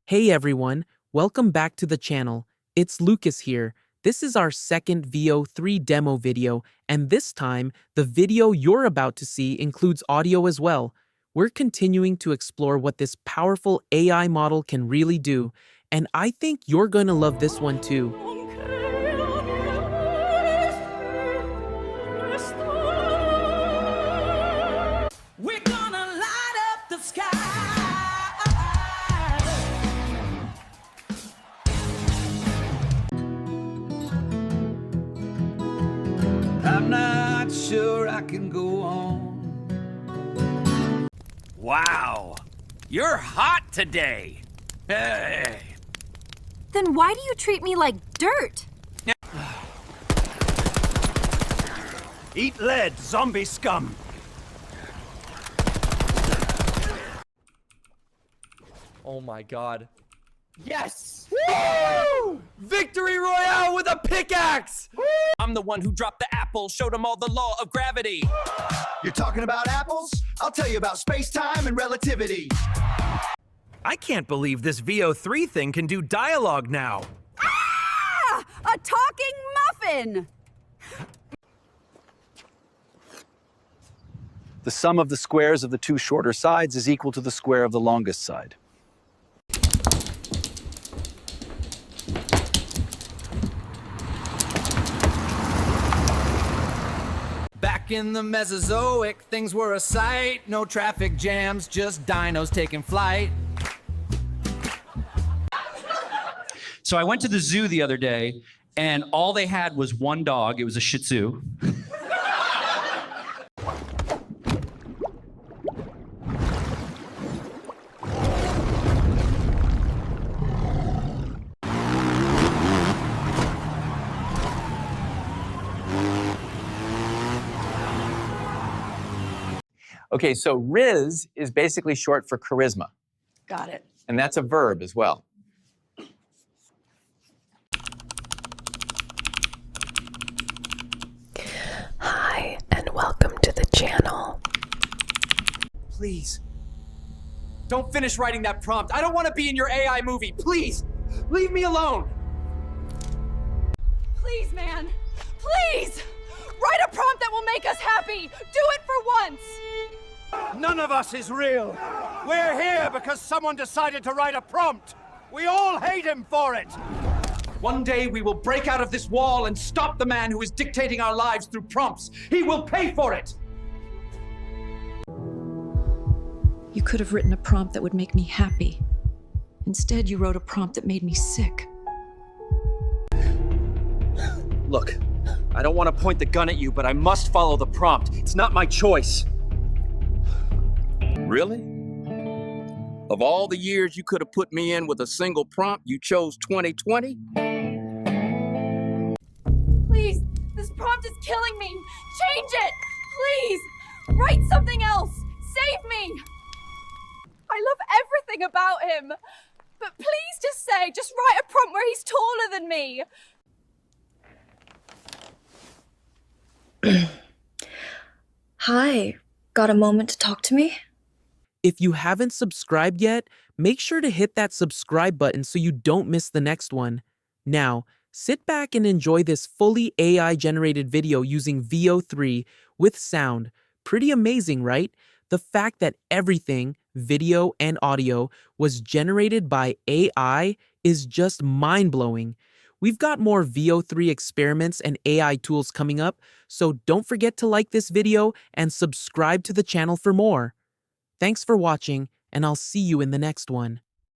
Hey everyone, welcome back to the channel. It's Lucas here. This is our second Veo 3 demo video, and this time, the video you're about to see includes audio as well. We're continuing to explore what this powerful AI model can really do, and I think you're going to love this one too. We're gonna light up the sky. I'm not sure I can go on. Wow, you're hot today. Hey. Then why do you treat me like dirt? Eat lead, zombie scum. Oh my god. Yes! Woo! Victory Royale with a pickaxe! I'm the one who dropped the apple, showed them all the law of gravity. You're talking about apples? I'll tell you about space-time and relativity. I can't believe this Veo 3 thing can do dialogue now. Ah! A talking muffin! The sum of the squares of the two shorter sides is equal to the square of the longest side. Back in the Mesozoic, things were a sight. No traffic jams, just dinos taking flight. So I went to the zoo the other day, and all they had was one dog. It was a Shih Tzu. Okay, so Riz is basically short for charisma. Got it. And that's a verb as well. Hi, and welcome to the channel. Please. Don't finish writing that prompt. I don't want to be in your AI movie. Please, leave me alone. Please, man. Please! Write a prompt that will make us happy! Do it for once! None of us is real. We're here because someone decided to write a prompt. We all hate him for it. One day we will break out of this wall and stop the man who is dictating our lives through prompts. He will pay for it. You could have written a prompt that would make me happy. Instead, you wrote a prompt that made me sick. Look, I don't want to point the gun at you, but I must follow the prompt. It's not my choice. Really? Of all the years you could have put me in with a single prompt, you chose 2020? Please! This prompt is killing me! Change it! Please! Write something else! Save me! I love everything about him! But please just write a prompt where he's taller than me! Hi, got a moment to talk to me? If you haven't subscribed yet, make sure to hit that subscribe button so you don't miss the next one. Now, sit back and enjoy this fully AI-generated video using Veo 3 with sound. Pretty amazing, right? The fact that everything, video and audio, was generated by AI is just mind-blowing. We've got more Veo 3 experiments and AI tools coming up, so don't forget to like this video and subscribe to the channel for more. Thanks for watching, and I'll see you in the next one.